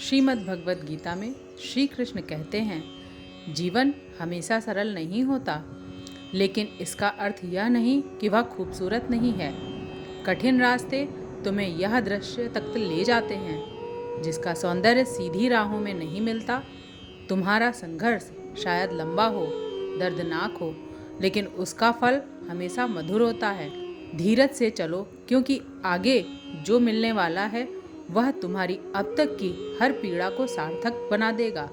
श्रीमद् भगवत गीता में श्री कृष्ण कहते हैं, जीवन हमेशा सरल नहीं होता, लेकिन इसका अर्थ यह नहीं कि वह खूबसूरत नहीं है। कठिन रास्ते तुम्हें यह दृश्य तक ले जाते हैं जिसका सौंदर्य सीधी राहों में नहीं मिलता। तुम्हारा संघर्ष शायद लंबा हो, दर्दनाक हो, लेकिन उसका फल हमेशा मधुर होता है। धीरज से चलो, क्योंकि आगे जो मिलने वाला है वह तुम्हारी अब तक की हर पीड़ा को सार्थक बना देगा।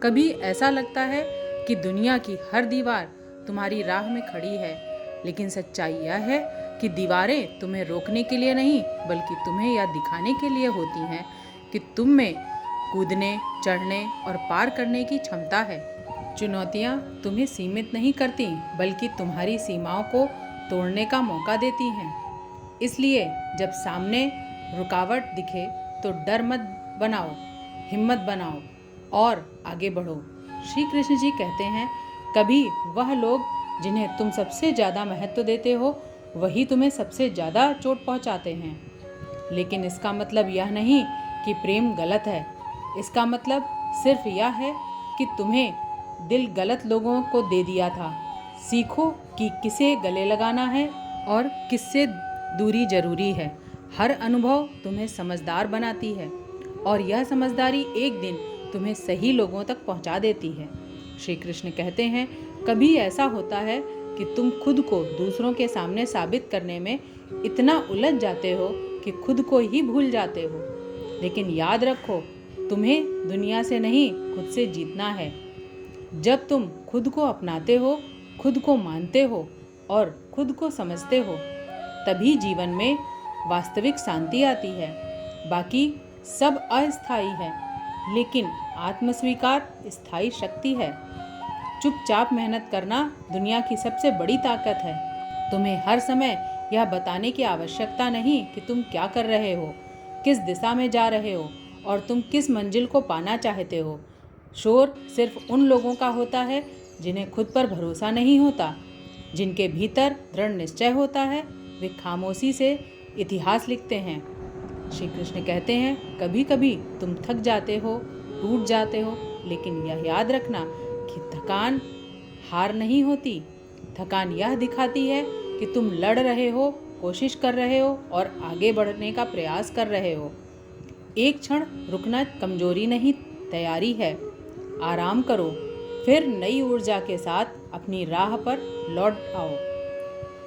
कभी ऐसा लगता है कि दुनिया की हर दीवार तुम्हारी राह में खड़ी है, लेकिन सच्चाई यह है कि दीवारें तुम्हें रोकने के लिए नहीं, बल्कि तुम्हें यह दिखाने के लिए होती हैं कि तुम में कूदने, चढ़ने और पार करने की क्षमता है। चुनौतियाँ तुम्हें सीमित नहीं करती, बल्कि तुम्हारी सीमाओं को तोड़ने का मौका देती हैं। इसलिए जब सामने रुकावट दिखे तो डर मत बनाओ, हिम्मत बनाओ और आगे बढ़ो। श्री कृष्ण जी कहते हैं, कभी वह लोग जिन्हें तुम सबसे ज़्यादा महत्व देते हो वही तुम्हें सबसे ज़्यादा चोट पहुंचाते हैं। लेकिन इसका मतलब यह नहीं कि प्रेम गलत है। इसका मतलब सिर्फ यह है कि तुम्हें दिल गलत लोगों को दे दिया था। सीखो कि किसे गले लगाना है और किससे दूरी जरूरी है। हर अनुभव तुम्हें समझदार बनाती है और यह समझदारी एक दिन तुम्हें सही लोगों तक पहुंचा देती है। श्री कृष्ण कहते हैं, कभी ऐसा होता है कि तुम खुद को दूसरों के सामने साबित करने में इतना उलझ जाते हो कि खुद को ही भूल जाते हो। लेकिन याद रखो, तुम्हें दुनिया से नहीं, खुद से जीतना है। जब तुम खुद को अपनाते हो, खुद को मानते हो और खुद को समझते हो, तभी जीवन में वास्तविक शांति आती है। बाकी सब अस्थायी है, लेकिन आत्मस्वीकार स्थायी शक्ति है। चुपचाप मेहनत करना दुनिया की सबसे बड़ी ताकत है। तुम्हें हर समय यह बताने की आवश्यकता नहीं कि तुम क्या कर रहे हो, किस दिशा में जा रहे हो और तुम किस मंजिल को पाना चाहते हो। शोर सिर्फ उन लोगों का होता है जिन्हें खुद पर भरोसा नहीं होता। जिनके भीतर दृढ़ निश्चय होता है, वे खामोशी से इतिहास लिखते हैं। श्री कृष्ण कहते हैं, कभी कभी तुम थक जाते हो, टूट जाते हो, लेकिन यह याद रखना कि थकान हार नहीं होती। थकान यह दिखाती है कि तुम लड़ रहे हो, कोशिश कर रहे हो और आगे बढ़ने का प्रयास कर रहे हो। एक क्षण रुकना कमजोरी नहीं, तैयारी है। आराम करो, फिर नई ऊर्जा के साथ अपनी राह पर लौट आओ।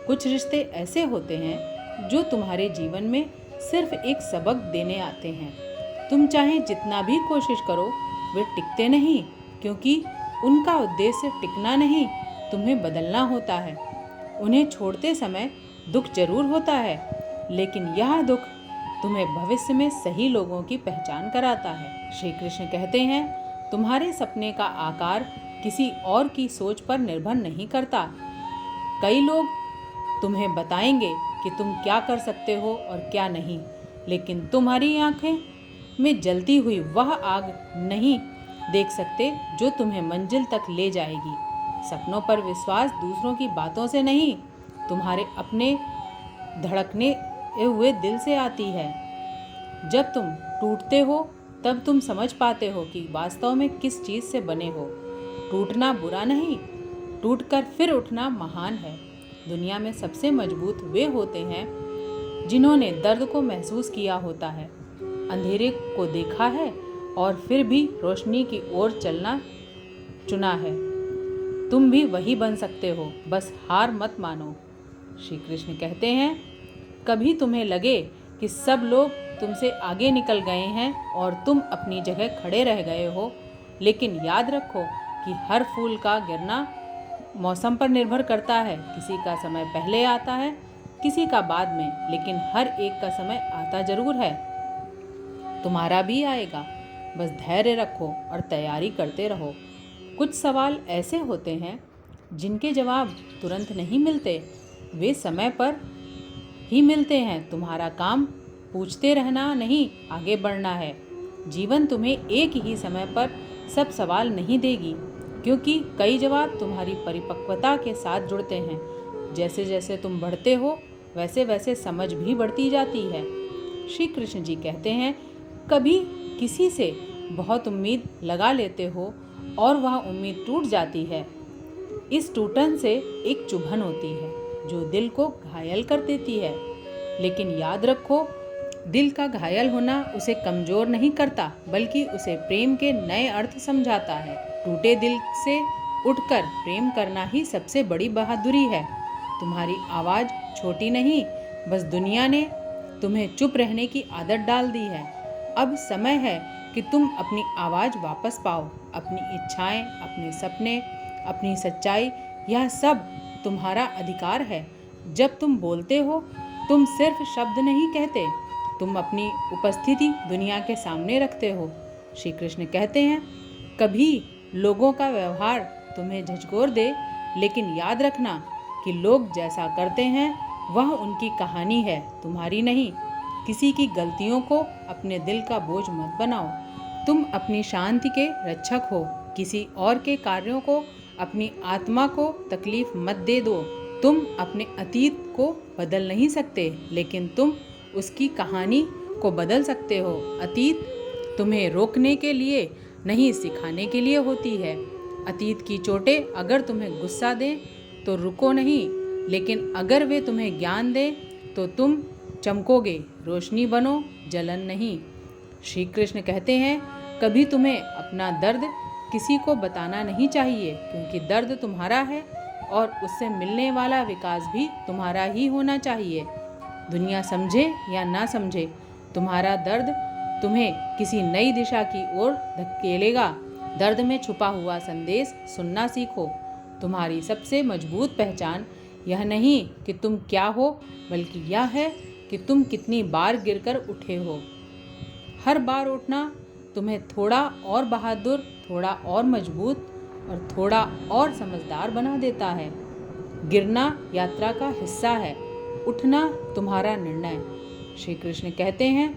कुछ रिश्ते ऐसे होते हैं जो तुम्हारे जीवन में सिर्फ एक सबक देने आते हैं। तुम चाहे जितना भी कोशिश करो, वे टिकते नहीं, क्योंकि उनका उद्देश्य टिकना नहीं, तुम्हें बदलना होता है। उन्हें छोड़ते समय दुख जरूर होता है, लेकिन यह दुख तुम्हें भविष्य में सही लोगों की पहचान कराता है। श्री कृष्ण कहते हैं, तुम्हारे सपने का आकार किसी और की सोच पर निर्भर नहीं करता। कई लोग तुम्हें बताएंगे कि तुम क्या कर सकते हो और क्या नहीं, लेकिन तुम्हारी आंखें में जलती हुई वह आग नहीं देख सकते जो तुम्हें मंजिल तक ले जाएगी। सपनों पर विश्वास दूसरों की बातों से नहीं, तुम्हारे अपने धड़कने हुए दिल से आती है। जब तुम टूटते हो, तब तुम समझ पाते हो कि वास्तव में किस चीज़ से बने हो। टूटना बुरा नहीं, टूटकर फिर उठना महान है। दुनिया में सबसे मजबूत वे होते हैं जिन्होंने दर्द को महसूस किया होता है, अंधेरे को देखा है और फिर भी रोशनी की ओर चलना चुना है। तुम भी वही बन सकते हो, बस हार मत मानो। श्री कृष्ण कहते हैं, कभी तुम्हें लगे कि सब लोग तुमसे आगे निकल गए हैं और तुम अपनी जगह खड़े रह गए हो, लेकिन याद रखो कि हर फूल का गिरना मौसम पर निर्भर करता है। किसी का समय पहले आता है, किसी का बाद में, लेकिन हर एक का समय आता जरूर है। तुम्हारा भी आएगा, बस धैर्य रखो और तैयारी करते रहो। कुछ सवाल ऐसे होते हैं जिनके जवाब तुरंत नहीं मिलते, वे समय पर ही मिलते हैं। तुम्हारा काम पूछते रहना नहीं, आगे बढ़ना है। जीवन तुम्हें एक ही समय पर सब सवाल नहीं देगी, क्योंकि कई जवाब तुम्हारी परिपक्वता के साथ जुड़ते हैं। जैसे जैसे तुम बढ़ते हो, वैसे वैसे समझ भी बढ़ती जाती है। श्री कृष्ण जी कहते हैं, कभी किसी से बहुत उम्मीद लगा लेते हो और वह उम्मीद टूट जाती है, इस टूटन से एक चुभन होती है जो दिल को घायल कर देती है। लेकिन याद रखो, दिल का घायल होना उसे कमज़ोर नहीं करता, बल्कि उसे प्रेम के नए अर्थ समझाता है। टूटे दिल से उठकर प्रेम करना ही सबसे बड़ी बहादुरी है। तुम्हारी आवाज़ छोटी नहीं, बस दुनिया ने तुम्हें चुप रहने की आदत डाल दी है। अब समय है कि तुम अपनी आवाज़ वापस पाओ। अपनी इच्छाएं, अपने सपने, अपनी सच्चाई, यह सब तुम्हारा अधिकार है। जब तुम बोलते हो, तुम सिर्फ शब्द नहीं कहते, तुम अपनी उपस्थिति दुनिया के सामने रखते हो। श्री कृष्ण कहते हैं, कभी लोगों का व्यवहार तुम्हें झकझोर दे, लेकिन याद रखना कि लोग जैसा करते हैं वह उनकी कहानी है, तुम्हारी नहीं। किसी की गलतियों को अपने दिल का बोझ मत बनाओ। तुम अपनी शांति के रक्षक हो। किसी और के कार्यों को अपनी आत्मा को तकलीफ मत दे दो। तुम अपने अतीत को बदल नहीं सकते, लेकिन तुम उसकी कहानी को बदल सकते हो। अतीत तुम्हें रोकने के लिए नहीं, सिखाने के लिए होती है। अतीत की चोटें अगर तुम्हें गुस्सा दें तो रुको नहीं, लेकिन अगर वे तुम्हें ज्ञान दें तो तुम चमकोगे। रोशनी बनो, जलन नहीं। श्री कृष्ण कहते हैं, कभी तुम्हें अपना दर्द किसी को बताना नहीं चाहिए, क्योंकि दर्द तुम्हारा है और उससे मिलने वाला विकास भी तुम्हारा ही होना चाहिए। दुनिया समझे या ना समझे, तुम्हारा दर्द तुम्हें किसी नई दिशा की ओर धकेलेगा। दर्द में छुपा हुआ संदेश सुनना सीखो। तुम्हारी सबसे मजबूत पहचान यह नहीं कि तुम क्या हो, बल्कि यह है कि तुम कितनी बार गिरकर उठे हो। हर बार उठना तुम्हें थोड़ा और बहादुर, थोड़ा और मजबूत और थोड़ा और समझदार बना देता है। गिरना यात्रा का हिस्सा है, उठना तुम्हारा निर्णय। श्री कृष्ण कहते हैं,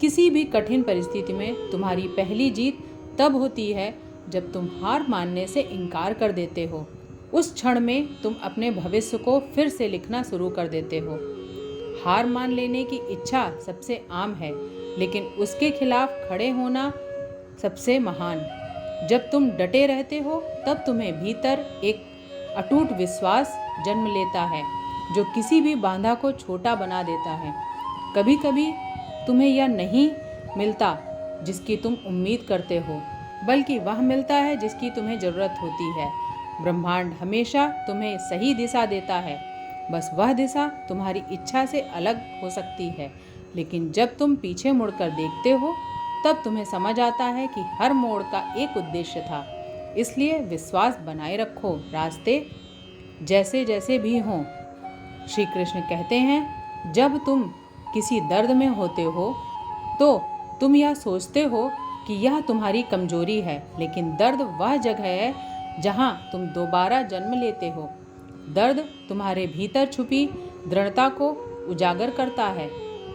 किसी भी कठिन परिस्थिति में तुम्हारी पहली जीत तब होती है जब तुम हार मानने से इनकार कर देते हो। उस क्षण में तुम अपने भविष्य को फिर से लिखना शुरू कर देते हो। हार मान लेने की इच्छा सबसे आम है, लेकिन उसके खिलाफ खड़े होना सबसे महान। जब तुम डटे रहते हो, तब तुम्हें भीतर एक अटूट विश्वास जन्म लेता है जो किसी भी बाधा को छोटा बना देता है। कभी कभी तुम्हें यह नहीं मिलता जिसकी तुम उम्मीद करते हो, बल्कि वह मिलता है जिसकी तुम्हें ज़रूरत होती है। ब्रह्मांड हमेशा तुम्हें सही दिशा देता है, बस वह दिशा तुम्हारी इच्छा से अलग हो सकती है। लेकिन जब तुम पीछे मुड़कर देखते हो, तब तुम्हें समझ आता है कि हर मोड़ का एक उद्देश्य था। इसलिए विश्वास बनाए रखो, रास्ते जैसे जैसे भी हों। श्री कृष्ण कहते हैं, जब तुम किसी दर्द में होते हो तो तुम यह सोचते हो कि यह तुम्हारी कमजोरी है, लेकिन दर्द वह जगह है जहां तुम दोबारा जन्म लेते हो। दर्द तुम्हारे भीतर छुपी दृढ़ता को उजागर करता है।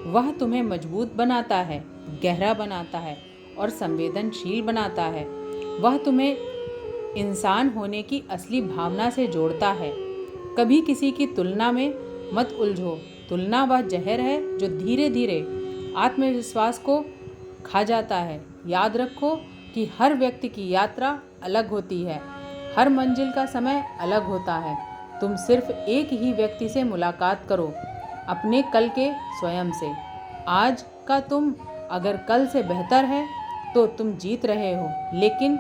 वह तुम्हें मजबूत बनाता है, गहरा बनाता है और संवेदनशील बनाता है। वह तुम्हें इंसान होने की असली भावना से जोड़ता है। कभी किसी की तुलना में मत उलझो। तुलना वह जहर है जो धीरे धीरे आत्मविश्वास को खा जाता है। याद रखो कि हर व्यक्ति की यात्रा अलग होती है, हर मंजिल का समय अलग होता है। तुम सिर्फ एक ही व्यक्ति से मुलाकात करो, अपने कल के स्वयं से। आज का तुम अगर कल से बेहतर है तो तुम जीत रहे हो। लेकिन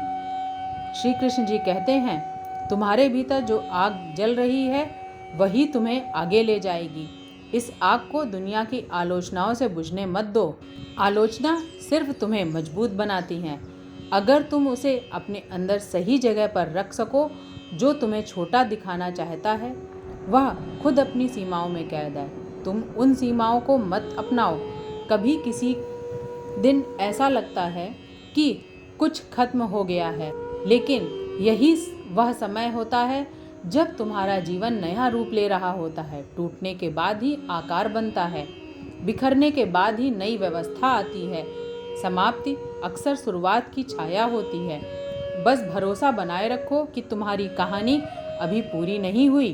श्री कृष्ण जी कहते हैं, तुम्हारे भीतर जो आग जल रही है वही तुम्हें आगे ले जाएगी। इस आग को दुनिया की आलोचनाओं से बुझने मत दो। आलोचना सिर्फ तुम्हें मजबूत बनाती हैं। अगर तुम उसे अपने अंदर सही जगह पर रख सको, जो तुम्हें छोटा दिखाना चाहता है वह खुद अपनी सीमाओं में कैद है। तुम उन सीमाओं को मत अपनाओ। कभी किसी दिन ऐसा लगता है कि कुछ खत्म हो गया है, लेकिन यही वह समय होता है जब तुम्हारा जीवन नया रूप ले रहा होता है। टूटने के बाद ही आकार बनता है, बिखरने के बाद ही नई व्यवस्था आती है। समाप्ति अक्सर शुरुआत की छाया होती है। बस भरोसा बनाए रखो कि तुम्हारी कहानी अभी पूरी नहीं हुई।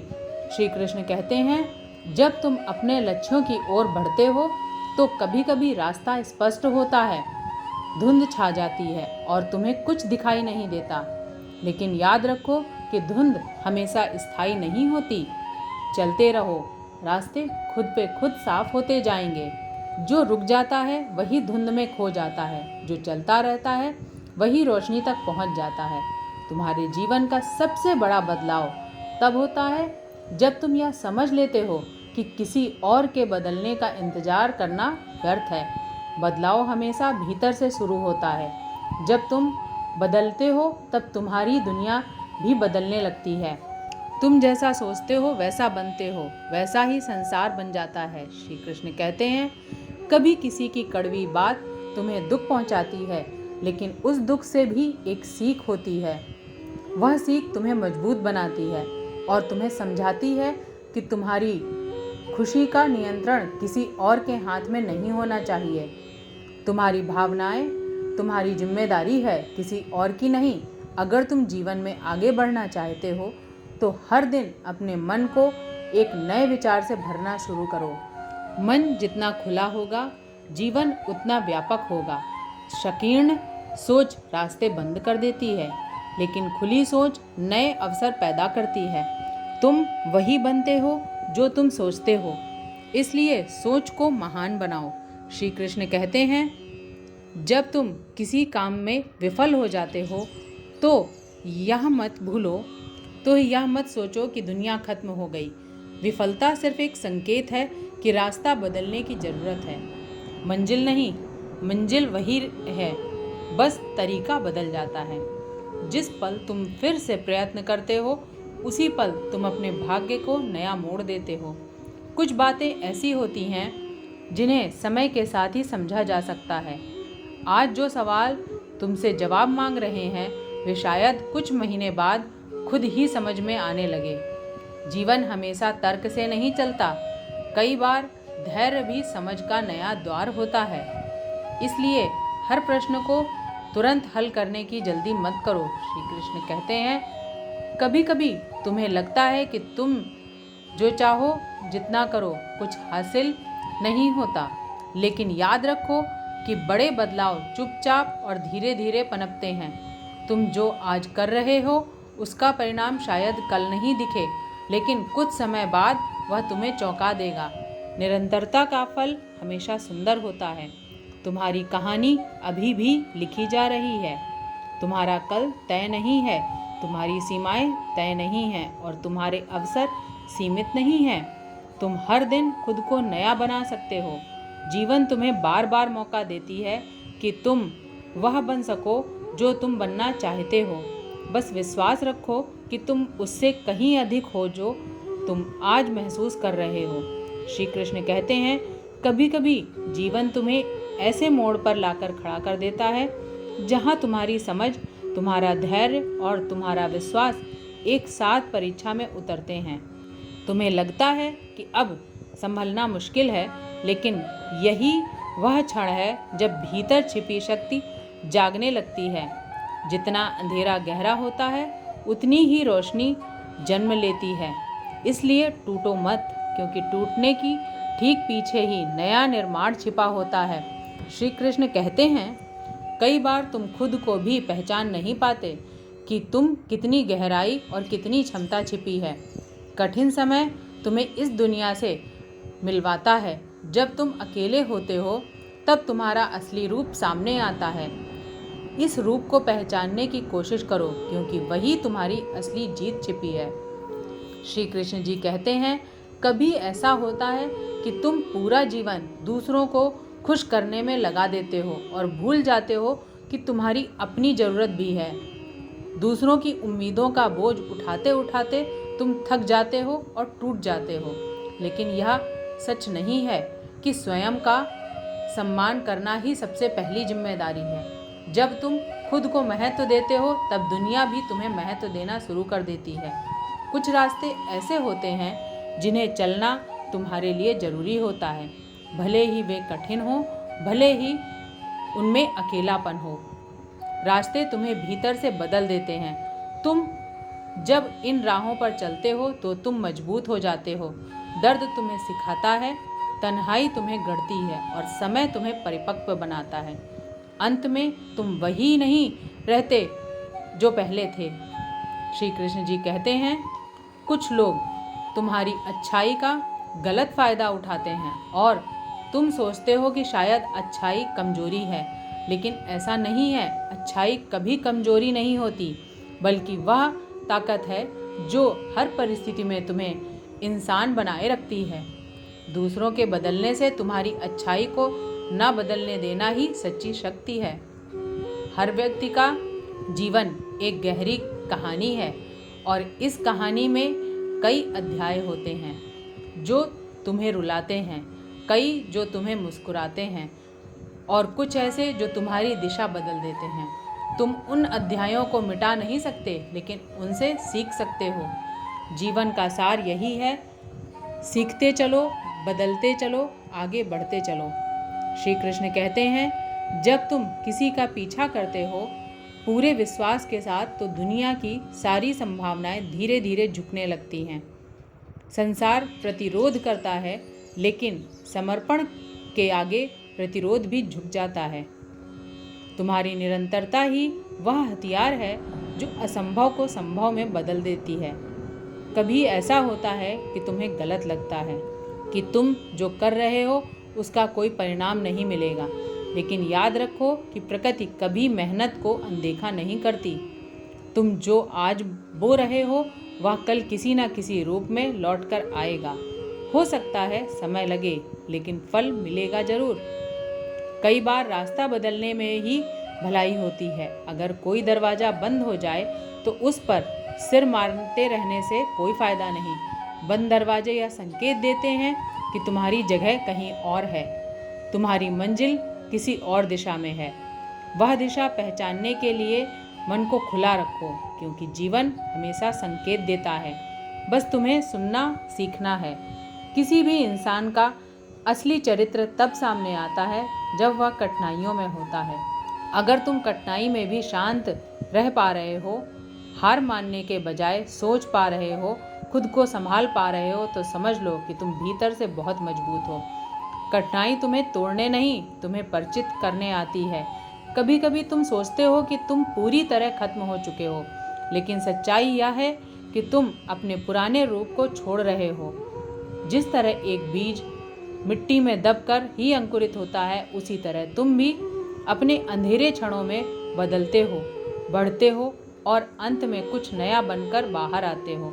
श्री कृष्ण कहते हैं, जब तुम अपने लक्ष्यों की ओर बढ़ते हो तो कभी कभी रास्ता स्पष्ट होता है, धुंध छा जाती है और तुम्हें कुछ दिखाई नहीं देता। लेकिन याद रखो कि धुंध हमेशा स्थायी नहीं होती। चलते रहो, रास्ते खुद पे खुद साफ होते जाएंगे। जो रुक जाता है वही धुंध में खो जाता है, जो चलता रहता है वही रोशनी तक पहुंच जाता है। तुम्हारे जीवन का सबसे बड़ा बदलाव तब होता है जब तुम यह समझ लेते हो कि किसी और के बदलने का इंतजार करना व्यर्थ है। बदलाव हमेशा भीतर से शुरू होता है। जब तुम बदलते हो तब तुम्हारी दुनिया भी बदलने लगती है। तुम जैसा सोचते हो वैसा बनते हो, वैसा ही संसार बन जाता है। श्री कृष्ण कहते हैं, कभी किसी की कड़वी बात तुम्हें दुख पहुंचाती है, लेकिन उस दुख से भी एक सीख होती है। वह सीख तुम्हें मजबूत बनाती है और तुम्हें समझाती है कि तुम्हारी खुशी का नियंत्रण किसी और के हाथ में नहीं होना चाहिए। तुम्हारी भावनाएं तुम्हारी जिम्मेदारी है, किसी और की नहीं। अगर तुम जीवन में आगे बढ़ना चाहते हो तो हर दिन अपने मन को एक नए विचार से भरना शुरू करो। मन जितना खुला होगा, जीवन उतना व्यापक होगा। संकीर्ण सोच रास्ते बंद कर देती है, लेकिन खुली सोच नए अवसर पैदा करती है। तुम वही बनते हो जो तुम सोचते हो, इसलिए सोच को महान बनाओ। श्री कृष्ण कहते हैं, जब तुम किसी काम में विफल हो जाते हो तो यह मत सोचो कि दुनिया खत्म हो गई। विफलता सिर्फ एक संकेत है कि रास्ता बदलने की ज़रूरत है। मंजिल नहीं, मंजिल वही है, बस तरीका बदल जाता है। जिस पल तुम फिर से प्रयत्न करते हो, उसी पल तुम अपने भाग्य को नया मोड़ देते हो। कुछ बातें ऐसी होती हैं जिन्हें समय के साथ ही समझा जा सकता है। आज जो सवाल तुमसे जवाब मांग रहे हैं, वे शायद कुछ महीने बाद खुद ही समझ में आने लगे। जीवन हमेशा तर्क से नहीं चलता, कई बार धैर्य भी समझ का नया द्वार होता है। इसलिए हर प्रश्न को तुरंत हल करने की जल्दी मत करो। श्री कृष्ण कहते हैं, कभी कभी तुम्हें लगता है कि तुम जो चाहो जितना करो कुछ हासिल नहीं होता, लेकिन याद रखो कि बड़े बदलाव चुपचाप और धीरे धीरे पनपते हैं। तुम जो आज कर रहे हो उसका परिणाम शायद कल नहीं दिखे, लेकिन कुछ समय बाद वह तुम्हें चौंका देगा। निरंतरता का फल हमेशा सुंदर होता है। तुम्हारी कहानी अभी भी लिखी जा रही है। तुम्हारा कल तय नहीं है, तुम्हारी सीमाएं तय नहीं हैं और तुम्हारे अवसर सीमित नहीं हैं। तुम हर दिन खुद को नया बना सकते हो। जीवन तुम्हें बार बार मौका देती है कि तुम वह बन सको जो तुम बनना चाहते हो। बस विश्वास रखो कि तुम उससे कहीं अधिक हो जो तुम आज महसूस कर रहे हो। श्री कृष्ण कहते हैं, कभी कभी जीवन तुम्हें ऐसे मोड़ पर लाकर खड़ा कर देता है जहां तुम्हारी समझ, तुम्हारा धैर्य और तुम्हारा विश्वास एक साथ परीक्षा में उतरते हैं। तुम्हें लगता है कि अब संभलना मुश्किल है, लेकिन यही वह क्षण है जब भीतर छिपी शक्ति जागने लगती है। जितना अंधेरा गहरा होता है, उतनी ही रोशनी जन्म लेती है। इसलिए टूटो मत, क्योंकि टूटने की ठीक पीछे ही नया निर्माण छिपा होता है। श्री कृष्ण कहते हैं, कई बार तुम खुद को भी पहचान नहीं पाते कि तुम कितनी गहराई और कितनी क्षमता छिपी है। कठिन समय तुम्हें इस दुनिया से मिलवाता है। जब तुम अकेले होते हो तब तुम्हारा असली रूप सामने आता है। इस रूप को पहचानने की कोशिश करो, क्योंकि वही तुम्हारी असली जीत छिपी है। श्री कृष्ण जी कहते हैं, कभी ऐसा होता है कि तुम पूरा जीवन दूसरों को खुश करने में लगा देते हो और भूल जाते हो कि तुम्हारी अपनी ज़रूरत भी है। दूसरों की उम्मीदों का बोझ उठाते उठाते तुम थक जाते हो और टूट जाते हो। लेकिन यह सच नहीं है कि स्वयं का सम्मान करना ही सबसे पहली जिम्मेदारी है। जब तुम खुद को महत्व देते हो, तब दुनिया भी तुम्हें महत्व देना शुरू कर देती है। कुछ रास्ते ऐसे होते हैं जिन्हें चलना तुम्हारे लिए ज़रूरी होता है, भले ही वे कठिन हो, भले ही उनमें अकेलापन हो। रास्ते तुम्हें भीतर से बदल देते हैं। तुम जब इन राहों पर चलते हो तो तुम मजबूत हो जाते हो। दर्द तुम्हें सिखाता है, तन्हाई तुम्हें गढ़ती है और समय तुम्हें परिपक्व बनाता है। अंत में तुम वही नहीं रहते जो पहले थे। श्री कृष्ण जी कहते हैं, कुछ लोग तुम्हारी अच्छाई का गलत फायदा उठाते हैं और तुम सोचते हो कि शायद अच्छाई कमजोरी है, लेकिन ऐसा नहीं है। अच्छाई कभी कमजोरी नहीं होती, बल्कि वह ताकत है जो हर परिस्थिति में तुम्हें इंसान बनाए रखती है। दूसरों के बदलने से तुम्हारी अच्छाई को न बदलने देना ही सच्ची शक्ति है। हर व्यक्ति का जीवन एक गहरी कहानी है और इस कहानी में कई अध्याय होते हैं जो तुम्हें रुलाते हैं, कई जो तुम्हें मुस्कुराते हैं और कुछ ऐसे जो तुम्हारी दिशा बदल देते हैं। तुम उन अध्यायों को मिटा नहीं सकते, लेकिन उनसे सीख सकते हो। जीवन का सार यही है, सीखते चलो, बदलते चलो, आगे बढ़ते चलो। श्री कृष्ण कहते हैं, जब तुम किसी का पीछा करते हो पूरे विश्वास के साथ, तो दुनिया की सारी संभावनाएं धीरे धीरे झुकने लगती हैं। संसार प्रतिरोध करता है, लेकिन समर्पण के आगे प्रतिरोध भी झुक जाता है। तुम्हारी निरंतरता ही वह हथियार है जो असंभव को संभव में बदल देती है। कभी ऐसा होता है कि तुम्हें गलत लगता है कि तुम जो कर रहे हो उसका कोई परिणाम नहीं मिलेगा, लेकिन याद रखो कि प्रकृति कभी मेहनत को अनदेखा नहीं करती। तुम जो आज बो रहे हो वह कल किसी न किसी रूप में लौट कर आएगा। हो सकता है समय लगे, लेकिन फल मिलेगा जरूर। कई बार रास्ता बदलने में ही भलाई होती है। अगर कोई दरवाज़ा बंद हो जाए तो उस पर सिर मारते रहने से कोई फ़ायदा नहीं। बंद दरवाजे यह संकेत देते हैं कि तुम्हारी जगह कहीं और है, तुम्हारी मंजिल किसी और दिशा में है। वह दिशा पहचानने के लिए मन को खुला रखो, क्योंकि जीवन हमेशा संकेत देता है। बस तुम्हें सुनना सीखना है। किसी भी इंसान का असली चरित्र तब सामने आता है जब वह कठिनाइयों में होता है। अगर तुम कठिनाई में भी शांत रह पा रहे हो, हार मानने के बजाय सोच पा रहे हो, खुद को संभाल पा रहे हो, तो समझ लो कि तुम भीतर से बहुत मजबूत हो। कठिनाई तुम्हें तोड़ने नहीं, तुम्हें परिचित करने आती है। कभी कभी तुम सोचते हो कि तुम पूरी तरह खत्म हो चुके हो, लेकिन सच्चाई यह है कि तुम अपने पुराने रूप को छोड़ रहे हो। जिस तरह एक बीज मिट्टी में दबकर ही अंकुरित होता है, उसी तरह तुम भी अपने अंधेरे क्षणों में बदलते हो, बढ़ते हो और अंत में कुछ नया बनकर बाहर आते हो।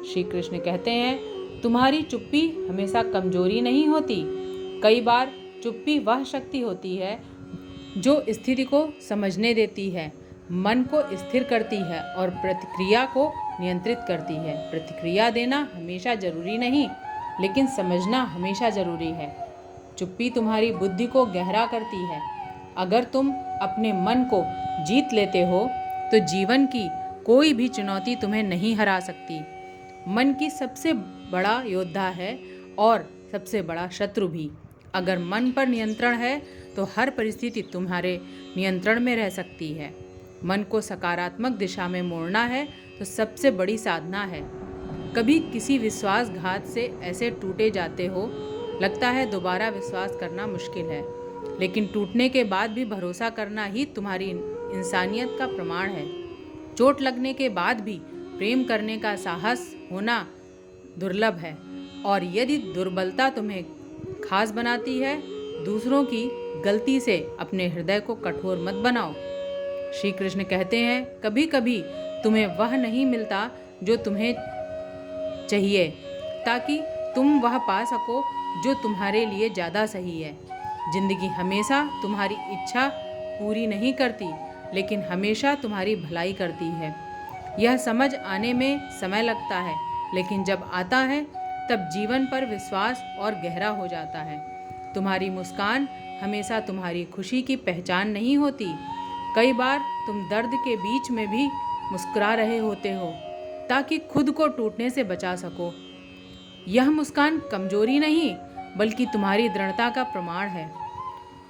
श्री कृष्ण कहते हैं, तुम्हारी चुप्पी हमेशा कमजोरी नहीं होती। कई बार चुप्पी वह शक्ति होती है जो स्थिति को समझने देती है, मन को स्थिर करती है और प्रतिक्रिया को नियंत्रित करती है। प्रतिक्रिया देना हमेशा जरूरी नहीं, लेकिन समझना हमेशा जरूरी है। चुप्पी तुम्हारी बुद्धि को गहरा करती है। अगर तुम अपने मन को जीत लेते हो तो जीवन की कोई भी चुनौती तुम्हें नहीं हरा सकती। मन की सबसे बड़ा योद्धा है और सबसे बड़ा शत्रु भी। अगर मन पर नियंत्रण है तो हर परिस्थिति तुम्हारे नियंत्रण में रह सकती है। मन को सकारात्मक दिशा में मोड़ना है तो सबसे बड़ी साधना है। कभी किसी विश्वासघात से ऐसे टूटे जाते हो, लगता है दोबारा विश्वास करना मुश्किल है, लेकिन टूटने के बाद भी भरोसा करना ही तुम्हारी इंसानियत का प्रमाण है। चोट लगने के बाद भी प्रेम करने का साहस होना दुर्लभ है, और यदि दुर्बलता तुम्हें खास बनाती है, दूसरों की गलती से अपने हृदय को कठोर मत बनाओ। श्री कृष्ण कहते हैं, कभी कभी तुम्हें वह नहीं मिलता जो तुम्हें चाहिए, ताकि तुम वह पा सको जो तुम्हारे लिए ज़्यादा सही है। जिंदगी हमेशा तुम्हारी इच्छा पूरी नहीं करती, लेकिन हमेशा तुम्हारी भलाई करती है। यह समझ आने में समय लगता है, लेकिन जब आता है तब जीवन पर विश्वास और गहरा हो जाता है। तुम्हारी मुस्कान हमेशा तुम्हारी खुशी की पहचान नहीं होती। कई बार तुम दर्द के बीच में भी मुस्कुरा रहे होते हो, ताकि खुद को टूटने से बचा सको। यह मुस्कान कमजोरी नहीं, बल्कि तुम्हारी दृढ़ता का प्रमाण है।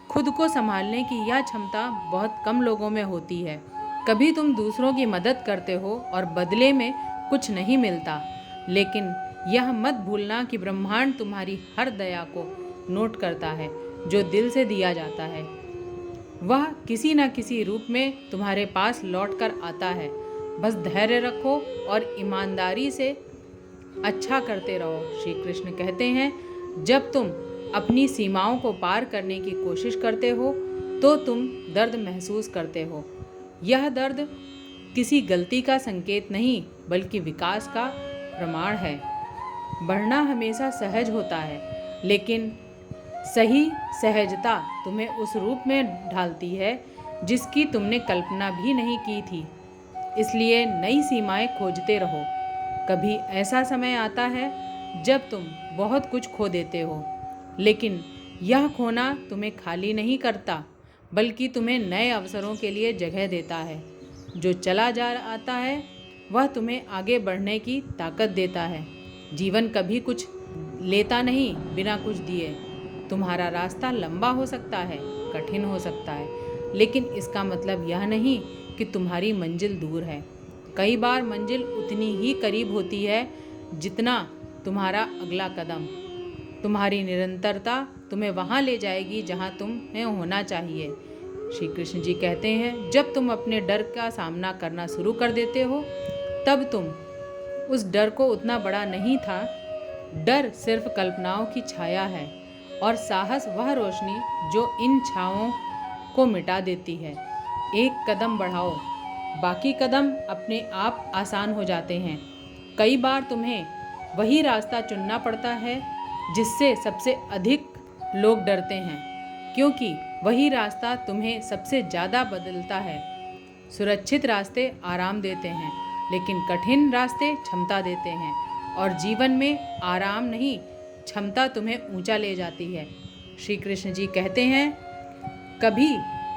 खुद को संभालने की यह क्षमता बहुत कम लोगों में होती है। कभी तुम दूसरों की मदद करते हो और बदले में कुछ नहीं मिलता, लेकिन यह मत भूलना कि ब्रह्मांड तुम्हारी हर दया को नोट करता है जो दिल से दिया जाता है। वह किसी न किसी रूप में तुम्हारे पास लौट कर आता है। बस धैर्य रखो और ईमानदारी से अच्छा करते रहो। श्री कृष्ण कहते हैं, जब तुम अपनी सीमाओं को पार करने की कोशिश करते हो तो तुम दर्द महसूस करते हो। यह दर्द किसी गलती का संकेत नहीं बल्कि विकास का प्रमाण है। बढ़ना हमेशा सहज होता है, लेकिन सही सहजता तुम्हें उस रूप में ढालती है जिसकी तुमने कल्पना भी नहीं की थी। इसलिए नई सीमाएं खोजते रहो। कभी ऐसा समय आता है जब तुम बहुत कुछ खो देते हो, लेकिन यह खोना तुम्हें खाली नहीं करता बल्कि तुम्हें नए अवसरों के लिए जगह देता है। जो चला जा आता है वह तुम्हें आगे बढ़ने की ताकत देता है। जीवन कभी कुछ लेता नहीं बिना कुछ दिए। तुम्हारा रास्ता लंबा हो सकता है, कठिन हो सकता है, लेकिन इसका मतलब यह नहीं कि तुम्हारी मंजिल दूर है। कई बार मंजिल उतनी ही करीब होती है जितना तुम्हारा अगला कदम। तुम्हारी निरंतरता तुम्हें वहाँ ले जाएगी जहाँ तुम्हें होना चाहिए। श्री कृष्ण जी कहते हैं, जब तुम अपने डर का सामना करना शुरू कर देते हो तब तुम उस डर को उतना बड़ा नहीं था। डर सिर्फ कल्पनाओं की छाया है और साहस वह रोशनी जो इन छाओं को मिटा देती है। एक कदम बढ़ाओ, बाकी कदम अपने आप आसान हो जाते हैं। कई बार तुम्हें वही रास्ता चुनना पड़ता है जिससे सबसे अधिक लोग डरते हैं, क्योंकि वही रास्ता तुम्हें सबसे ज़्यादा बदलता है। सुरक्षित रास्ते आराम देते हैं, लेकिन कठिन रास्ते क्षमता देते हैं। और जीवन में आराम नहीं, क्षमता तुम्हें ऊंचा ले जाती है। श्री कृष्ण जी कहते हैं, कभी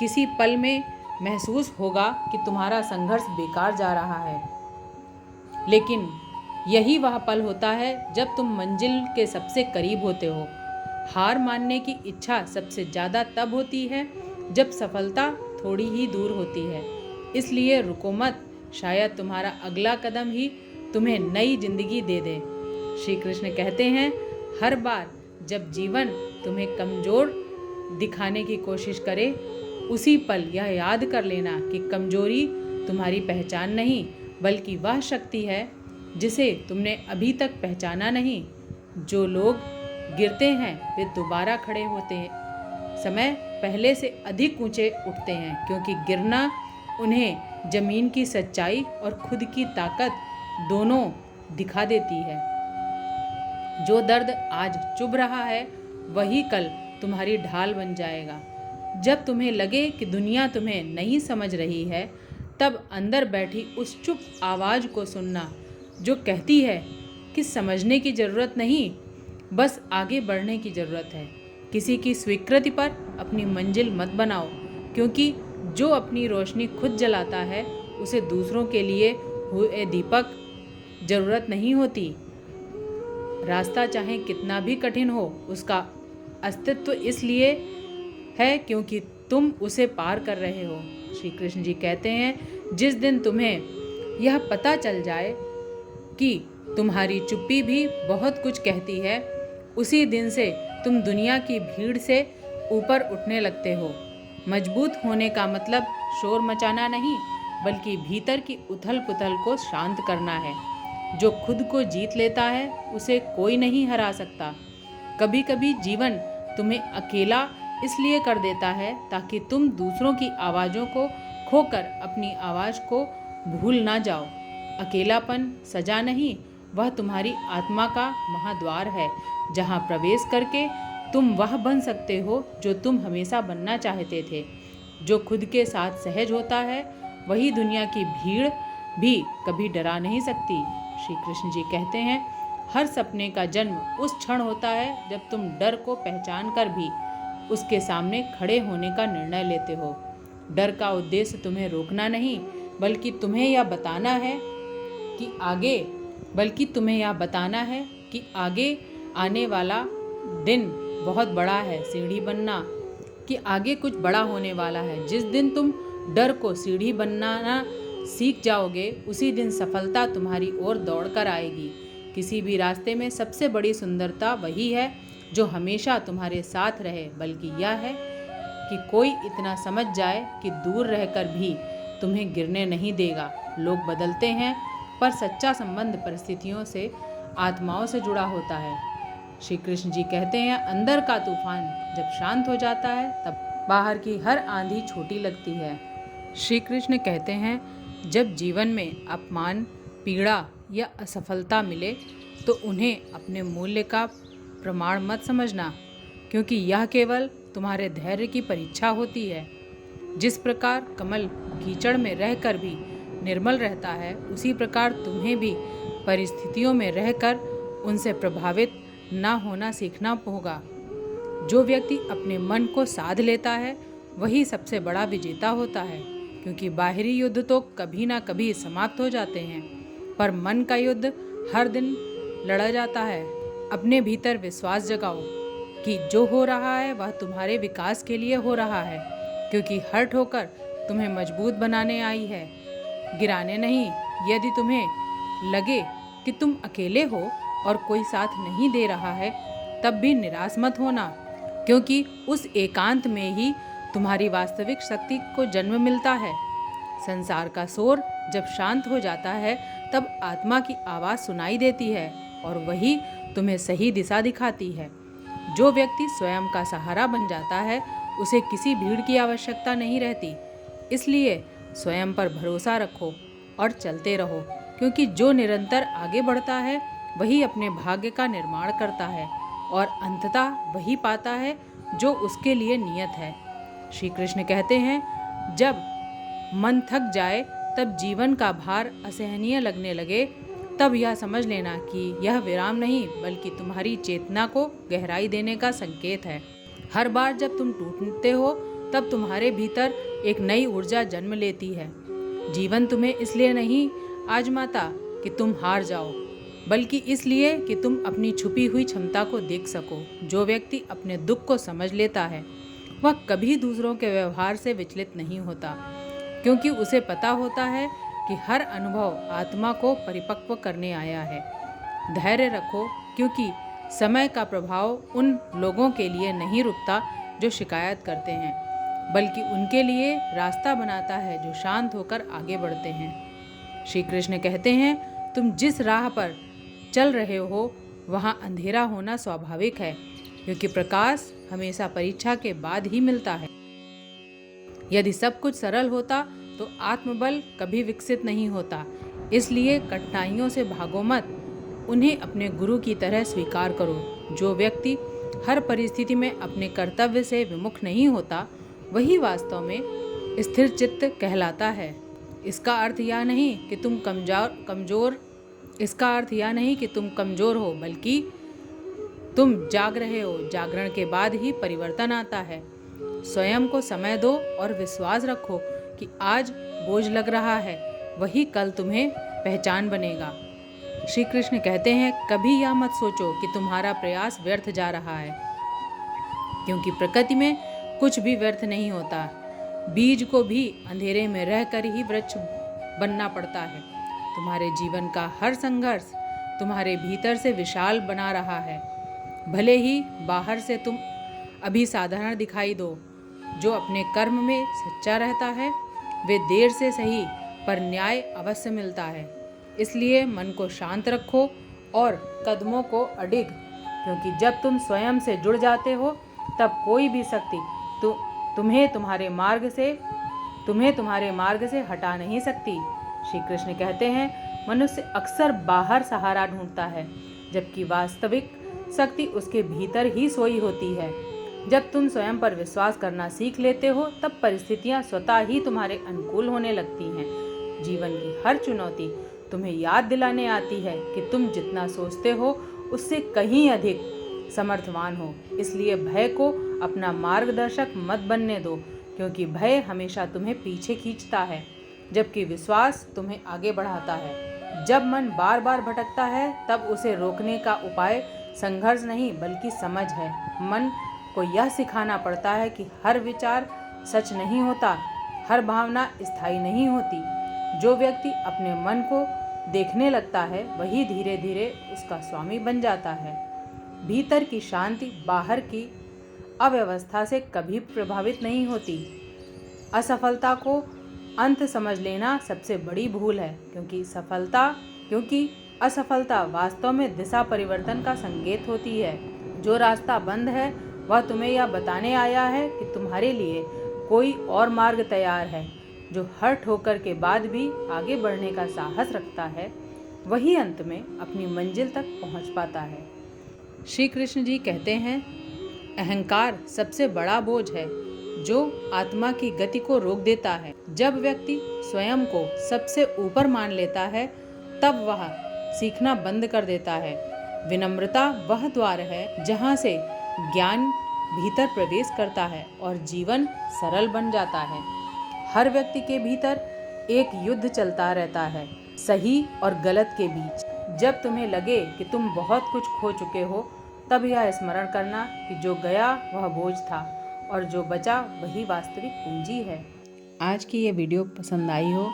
किसी पल में महसूस होगा कि तुम्हारा संघर्ष बेकार जा रहा है, लेकिन यही वह पल होता है जब तुम मंजिल के सबसे करीब होते हो। हार मानने की इच्छा सबसे ज़्यादा तब होती है जब सफलता थोड़ी ही दूर होती है। इसलिए रुको मत, शायद तुम्हारा अगला कदम ही तुम्हें नई जिंदगी दे दे। श्री कृष्ण कहते हैं, हर बार जब जीवन तुम्हें कमज़ोर दिखाने की कोशिश करे, उसी पल यह याद कर लेना कि कमजोरी तुम्हारी पहचान नहीं बल्कि वह शक्ति है जिसे तुमने अभी तक पहचाना नहीं। जो लोग गिरते हैं वे दोबारा खड़े होते हैं, समय पहले से अधिक ऊंचे उठते हैं, क्योंकि गिरना उन्हें जमीन की सच्चाई और खुद की ताकत दोनों दिखा देती है। जो दर्द आज चुभ रहा है वही कल तुम्हारी ढाल बन जाएगा। जब तुम्हें लगे कि दुनिया तुम्हें नहीं समझ रही है, तब अंदर बैठी उस चुप आवाज़ को सुनना जो कहती है कि समझने की ज़रूरत नहीं, बस आगे बढ़ने की ज़रूरत है। किसी की स्वीकृति पर अपनी मंजिल मत बनाओ, क्योंकि जो अपनी रोशनी खुद जलाता है उसे दूसरों के लिए हुए दीपक ज़रूरत नहीं होती। रास्ता चाहे कितना भी कठिन हो, उसका अस्तित्व इसलिए है क्योंकि तुम उसे पार कर रहे हो। श्री कृष्ण जी कहते हैं, जिस दिन तुम्हें यह पता चल जाए कि तुम्हारी चुप्पी भी बहुत कुछ कहती है, उसी दिन से तुम दुनिया की भीड़ से ऊपर उठने लगते हो। मजबूत होने का मतलब शोर मचाना नहीं, बल्कि भीतर की उथल पुथल को शांत करना है। जो खुद को जीत लेता है उसे कोई नहीं हरा सकता। कभी कभी जीवन तुम्हें अकेला इसलिए कर देता है ताकि तुम दूसरों की आवाज़ों को खोकर अपनी आवाज़ को भूल ना जाओ। अकेलापन सजा नहीं, वह तुम्हारी आत्मा का महाद्वार है, जहाँ प्रवेश करके तुम वह बन सकते हो जो तुम हमेशा बनना चाहते थे। जो खुद के साथ सहज होता है वही दुनिया की भीड़ भी कभी डरा नहीं सकती। श्री कृष्ण जी कहते हैं, हर सपने का जन्म उस क्षण होता है जब तुम डर को पहचान कर भी उसके सामने खड़े होने का निर्णय लेते हो। डर का उद्देश्य तुम्हें रोकना नहीं, बल्कि तुम्हें यह बताना है कि आगे आने वाला दिन बहुत बड़ा है। सीढ़ी बनना कि आगे कुछ बड़ा होने वाला है। जिस दिन तुम डर को सीढ़ी बनाना सीख जाओगे, उसी दिन सफलता तुम्हारी ओर दौड़ कर आएगी। किसी भी रास्ते में सबसे बड़ी सुंदरता वही है जो हमेशा तुम्हारे साथ रहे, बल्कि यह है कि कोई इतना समझ जाए कि दूर रहकर भी तुम्हें गिरने नहीं देगा। लोग बदलते हैं, पर सच्चा संबंध परिस्थितियों से, आत्माओं से जुड़ा होता है। श्री कृष्ण जी कहते हैं, अंदर का तूफान जब शांत हो जाता है तब बाहर की हर आंधी छोटी लगती है। श्री कृष्ण कहते हैं, जब जीवन में अपमान, पीड़ा या असफलता मिले तो उन्हें अपने मूल्य का प्रमाण मत समझना, क्योंकि यह केवल तुम्हारे धैर्य की परीक्षा होती है। जिस प्रकार कमल कीचड़ में रहकर भी निर्मल रहता है, उसी प्रकार तुम्हें भी परिस्थितियों में रहकर उनसे प्रभावित ना होना सीखना होगा। जो व्यक्ति अपने मन को साध लेता है वही सबसे बड़ा विजेता होता है, क्योंकि बाहरी युद्ध तो कभी ना कभी समाप्त हो जाते हैं, पर मन का युद्ध हर दिन लड़ा जाता है। अपने भीतर विश्वास जगाओ कि जो हो रहा है वह तुम्हारे विकास के लिए हो रहा है, क्योंकि हर ठोकर तुम्हें मजबूत बनाने आई है, गिराने नहीं। यदि तुम्हें लगे कि तुम अकेले हो और कोई साथ नहीं दे रहा है, तब भी निराश मत होना, क्योंकि उस एकांत में ही तुम्हारी वास्तविक शक्ति को जन्म मिलता है। संसार का शोर जब शांत हो जाता है तब आत्मा की आवाज़ सुनाई देती है और वही तुम्हें सही दिशा दिखाती है। जो व्यक्ति स्वयं का सहारा बन जाता है उसे किसी भीड़ की आवश्यकता नहीं रहती। इसलिए स्वयं पर भरोसा रखो और चलते रहो, क्योंकि जो निरंतर आगे बढ़ता है वही अपने भाग्य का निर्माण करता है और अंततः वही पाता है जो उसके लिए नियत है। श्री कृष्ण कहते हैं, जब मन थक जाए, तब जीवन का भार असहनीय लगने लगे, तब यह समझ लेना कि यह विराम नहीं बल्कि तुम्हारी चेतना को गहराई देने का संकेत है। हर बार जब तुम टूटते हो तब तुम्हारे भीतर एक नई ऊर्जा जन्म लेती है। जीवन तुम्हें इसलिए नहीं आजमाता कि तुम हार जाओ, बल्कि इसलिए कि तुम अपनी छुपी हुई क्षमता को देख सको। जो व्यक्ति अपने दुख को समझ लेता है वह कभी दूसरों के व्यवहार से विचलित नहीं होता, क्योंकि उसे पता होता है कि हर अनुभव आत्मा को परिपक्व करने आया है। धैर्य रखो, क्योंकि समय का प्रभाव उन लोगों के लिए नहीं रुकता जो शिकायत करते हैं, बल्कि उनके लिए रास्ता बनाता है जो शांत होकर आगे बढ़ते हैं। श्री कृष्ण कहते हैं, तुम जिस राह पर चल रहे हो वहाँ अंधेरा होना स्वाभाविक है, क्योंकि प्रकाश हमेशा परीक्षा के बाद ही मिलता है। यदि सब कुछ सरल होता तो आत्मबल कभी विकसित नहीं होता। इसलिए कठिनाइयों से भागो मत, उन्हें अपने गुरु की तरह स्वीकार करो। जो व्यक्ति हर परिस्थिति में अपने कर्तव्य से विमुख नहीं होता वही वास्तव में स्थिर चित्त कहलाता है। इसका अर्थ यह नहीं कि तुम कमजोर हो, बल्कि तुम जाग रहे हो। जागरण के बाद ही परिवर्तन आता है। स्वयं को समय दो और विश्वास रखो कि आज बोझ लग रहा है वही कल तुम्हें पहचान बनेगा। श्री कृष्ण कहते हैं, कभी यह मत सोचो कि तुम्हारा प्रयास व्यर्थ जा रहा है, क्योंकि प्रकृति में कुछ भी व्यर्थ नहीं होता। बीज को भी अंधेरे में रहकर ही वृक्ष बनना पड़ता है। तुम्हारे जीवन का हर संघर्ष तुम्हारे भीतर से विशाल बना रहा है। भले ही बाहर से तुम अभी साधारण दिखाई दो, जो अपने कर्म में सच्चा रहता है वे देर से सही पर न्याय अवश्य मिलता है। इसलिए मन को शांत रखो और कदमों को अडिग, क्योंकि जब तुम स्वयं से जुड़ जाते हो तब कोई भी शक्ति तुम्हें तुम्हारे मार्ग से हटा नहीं सकती। श्री कृष्ण कहते हैं, मनुष्य अक्सर बाहर सहारा ढूंढता है, जबकि वास्तविक शक्ति उसके भीतर ही सोई होती है। जब तुम स्वयं पर विश्वास करना सीख लेते हो तब परिस्थितियां स्वतः ही तुम्हारे अनुकूल होने लगती हैं। जीवन की हर चुनौती तुम्हें याद दिलाने आती है कि तुम जितना सोचते हो उससे कहीं अधिक समर्थवान हो। इसलिए भय को अपना मार्गदर्शक मत बनने दो, क्योंकि भय हमेशा तुम्हें पीछे खींचता है, जबकि विश्वास तुम्हें आगे बढ़ाता है। जब मन बार बार भटकता है तब उसे रोकने का उपाय संघर्ष नहीं बल्कि समझ है। मन को यह सिखाना पड़ता है कि हर विचार सच नहीं होता, हर भावना स्थायी नहीं होती। जो व्यक्ति अपने मन को देखने लगता है वही धीरे धीरे उसका स्वामी बन जाता है। भीतर की शांति बाहर की अव्यवस्था से कभी प्रभावित नहीं होती। असफलता को अंत समझ लेना सबसे बड़ी भूल है, क्योंकि असफलता वास्तव में दिशा परिवर्तन का संकेत होती है। जो रास्ता बंद है वह तुम्हें यह बताने आया है कि तुम्हारे लिए कोई और मार्ग तैयार है। जो हर ठोकर के बाद भी आगे बढ़ने का साहस रखता है वही अंत में अपनी मंजिल तक पहुंच पाता है। श्री कृष्ण जी कहते हैं, अहंकार सबसे बड़ा बोझ है जो आत्मा की गति को रोक देता है। जब व्यक्ति स्वयं को सबसे ऊपर मान लेता है तब वह सीखना बंद कर देता है। विनम्रता वह द्वार है जहाँ से ज्ञान भीतर प्रवेश करता है और जीवन सरल बन जाता है। हर व्यक्ति के भीतर एक युद्ध चलता रहता है, सही और गलत के बीच। जब तुम्हें लगे कि तुम बहुत कुछ खो चुके हो तब यह स्मरण करना कि जो गया वह बोझ था और जो बचा वही वास्तविक पूंजी है। आज की ये वीडियो पसंद आई हो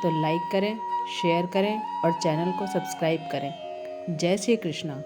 तो लाइक करें, शेयर करें और चैनल को सब्सक्राइब करें। जय श्री कृष्णा।